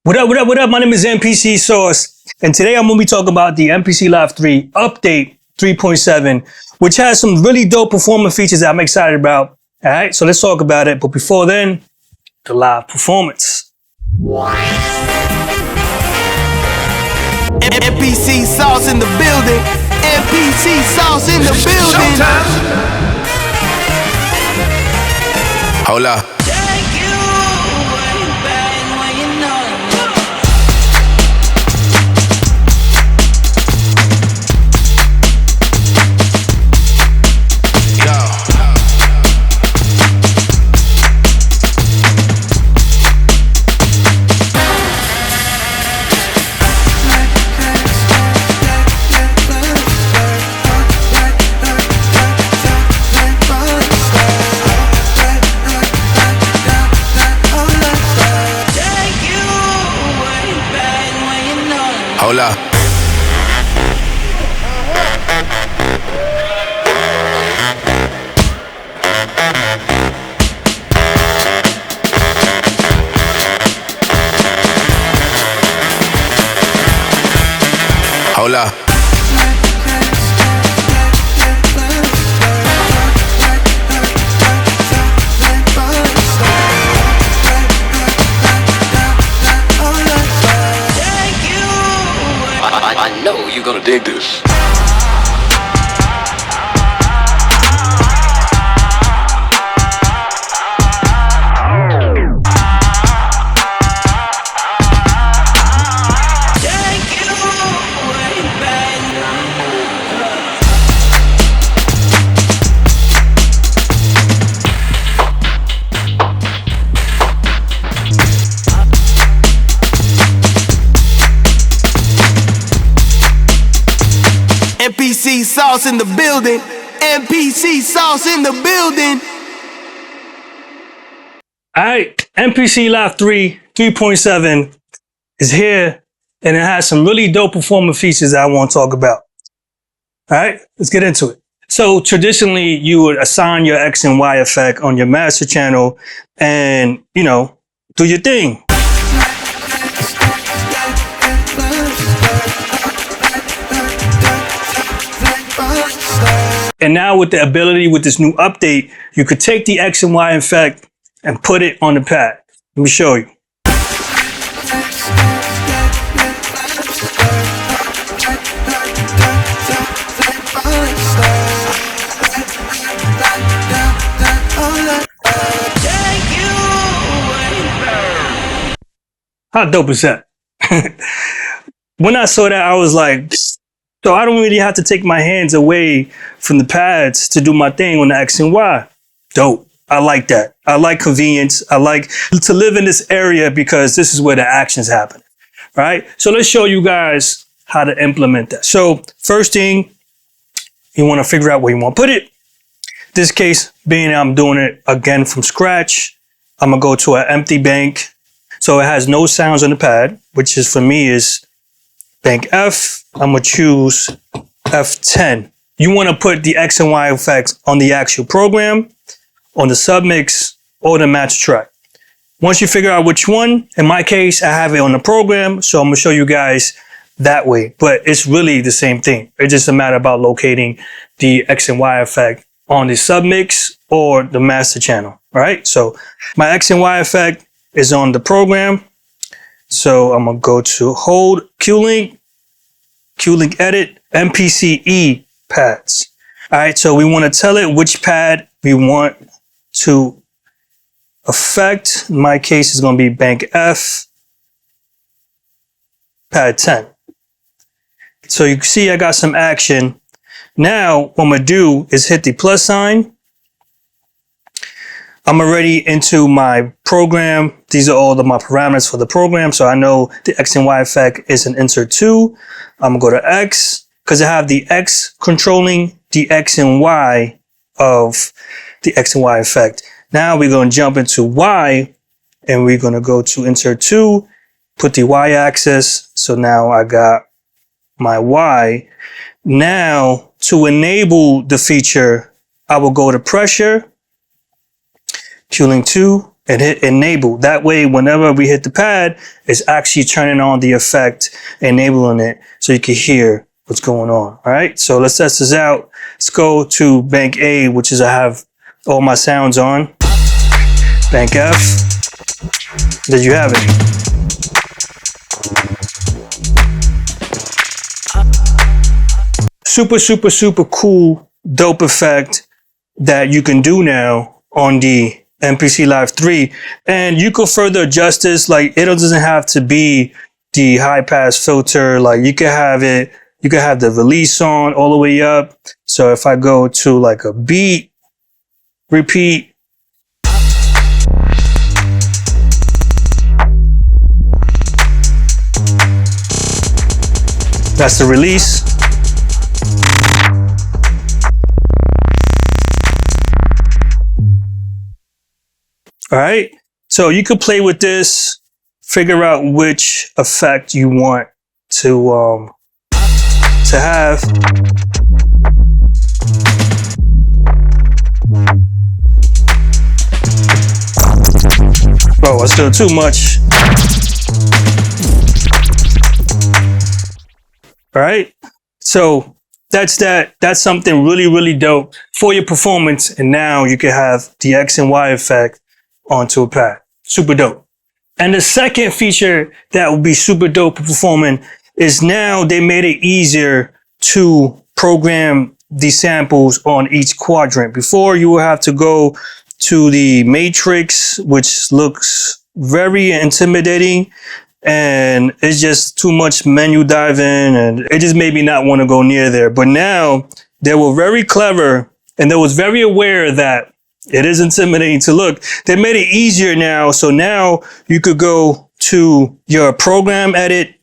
What up, what up, what up? My name is Mpcsauce, and today I'm going to be talking about the MPC Live 3 Update 3.7, which has some really dope performance features that I'm excited about. All right, so let's talk about it. But before then, the live performance. Mpcsauce in the building. Mpcsauce in the building. Hola. Hola. Hola. I know you're gonna dig this. Mpcsauce in the building. Mpcsauce in the building. All right, MPC Live 3 3.7 is here, and it has some really dope performance features that I want to talk about. All right, let's get into it. So traditionally, you would assign your X and Y effect on your master channel and, do your thing. And now with the ability with this new update, you could take the X and Y effect and put it on the pad. Let me show you. How dope is that? When I saw that, I was like, so I don't really have to take my hands away from the pads to do my thing on the X and Y. Dope. I like that. I like convenience. I like to live in this area because this is where the action's happen. Right? So let's show you guys how to implement that. So first thing, you want to figure out where you want to put it. This case, being I'm doing it again from scratch, I'm going to go to an empty bank. So it has no sounds on the pad, which is for me is bank F. I'm going to choose F10. You want to put the X and Y effects on the actual program, on the submix, or the master track. Once you figure out which one, in my case, I have it on the program, so I'm going to show you guys that way. But it's really the same thing. It's just a matter about locating the X and Y effect on the submix or the master channel, right? So my X and Y effect is on the program. So I'm going to go to hold Q-Link edit, MPCe pads. All right, so we want to tell it which pad we want to affect. In my case, it's going to be bank F, pad 10. So you can see I got some action. Now, what I'm going to do is hit the plus sign. I'm already into my program. These are all my parameters for the program. So I know the X and Y effect is an insert 2. I'm going to go to X because I have the X controlling the X and Y of the X and Y effect. Now we're going to jump into Y and we're going to go to insert 2, put the Y axis. So now I got my Y. Now to enable the feature, I will go to pressure, Q-Link 2, and hit enable. That way, whenever we hit the pad, it's actually turning on the effect, enabling it so you can hear what's going on. All right, so let's test this out. Let's go to bank A, which is I have all my sounds on. Bank F. There you have it. Super, super, super cool, dope effect that you can do now on the MPC Live 3. And you can further adjust this. Like, it doesn't have to be the high pass filter. Like, you can have it, you can have the release on all the way up. So if I go to like a beat, repeat, that's the release. All right, so you could play with this, figure out which effect you want to have. Oh, it's still too much. All right, so that's that. That's something really, really dope for your performance. And now you can have the X and Y effect onto a pad. Super dope. And the second feature that will be super dope for performing is now they made it easier to program the samples on each quadrant. Before, you would have to go to the matrix, which looks very intimidating, and it's just too much menu diving, and it just made me not want to go near there. But now they were very clever, and they was very aware that it is intimidating to look. They made it easier now. So now you could go to your program edit,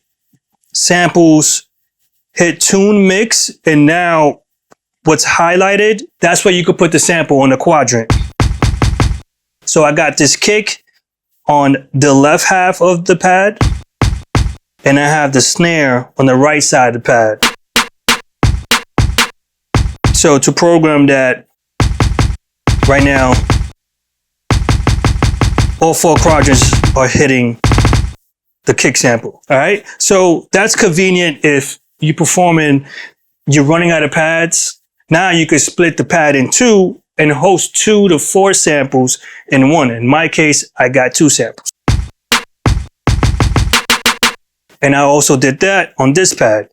samples, hit tune mix, and now what's highlighted, that's where you could put the sample on the quadrant. So I got this kick on the left half of the pad, and I have the snare on the right side of the pad. So to program that, right now, all four quadrants are hitting the kick sample. All right. So that's convenient if you're performing, you're running out of pads. Now you can split the pad in two and host 2 to 4 samples in one. In my case, I got 2 samples. And I also did that on this pad.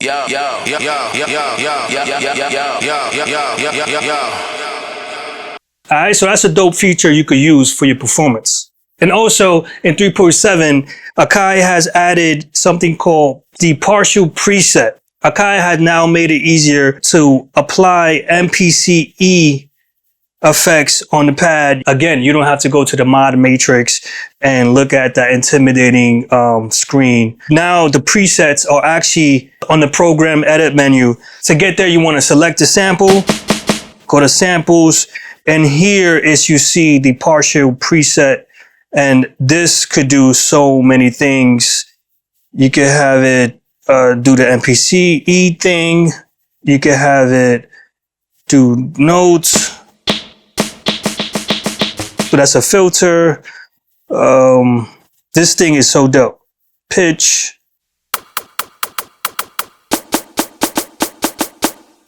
All right, so that's a dope feature you could use for your performance. And also in 3.7, Akai has added something called the partial preset. Akai has now made it easier to apply MPCe effects on the pad. Again, you don't have to go to the mod matrix and look at that intimidating screen. Now the presets are actually on the program edit menu. To get there, you want to select the sample, go to samples, and here is you see the partial preset, and this could do so many things. You could have it do the MPCe thing. You could have it do notes. So that's a filter. This thing is so dope. Pitch.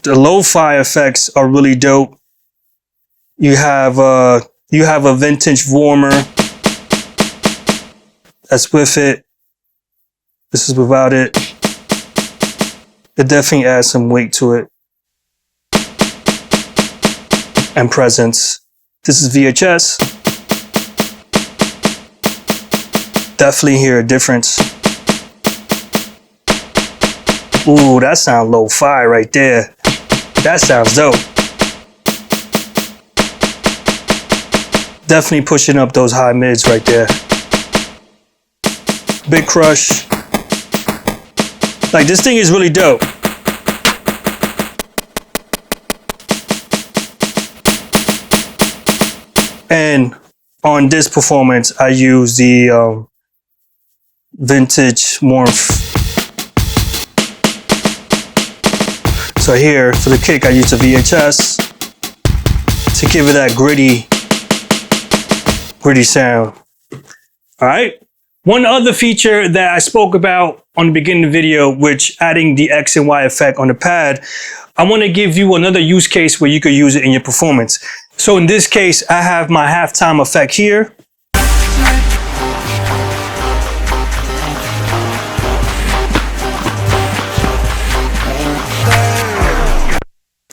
The lo-fi effects are really dope. You have a vintage warmer. That's with it. This is without it. It definitely adds some weight to it. And presence. This is VHS. Definitely hear a difference. Ooh, that sounds lo-fi right there. That sounds dope. Definitely pushing up those high mids right there. Big crush. Like, this thing is really dope. And on this performance, I use the vintage morph. So here, for the kick, I use the VHS to give it that gritty sound. All right. One other feature that I spoke about on the beginning of the video, which adding the X and Y effect on the pad, I want to give you another use case where you could use it in your performance. So in this case, I have my halftime effect here.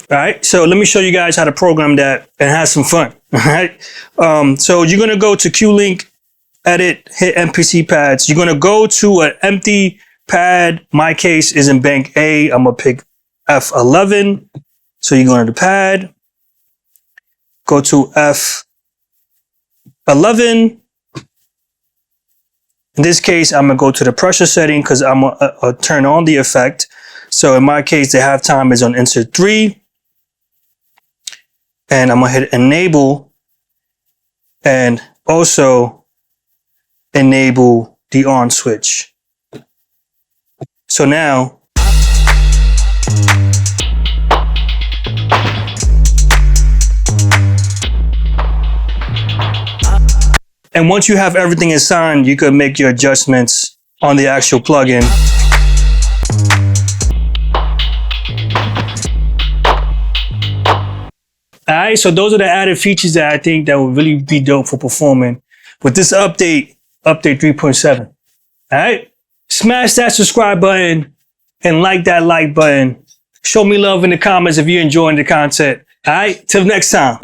All right, so let me show you guys how to program that and have some fun. All right, so you're gonna go to Q-Link, edit, hit MPC pads. You're gonna go to an empty pad. My case is in bank A. I'm gonna pick F11. So you go to the pad, go to F11. In this case, I'm gonna go to the pressure setting because I'm gonna turn on the effect. So in my case, the halftime is on insert 3. And I'm gonna hit enable and also enable the on switch. So now and once you have everything assigned, you can make your adjustments on the actual plugin. All right, so those are the added features that I think that will really be dope for performing with this update 3.7. All right, smash that subscribe button and like that like button. Show me love in the comments if you're enjoying the content. All right, till next time.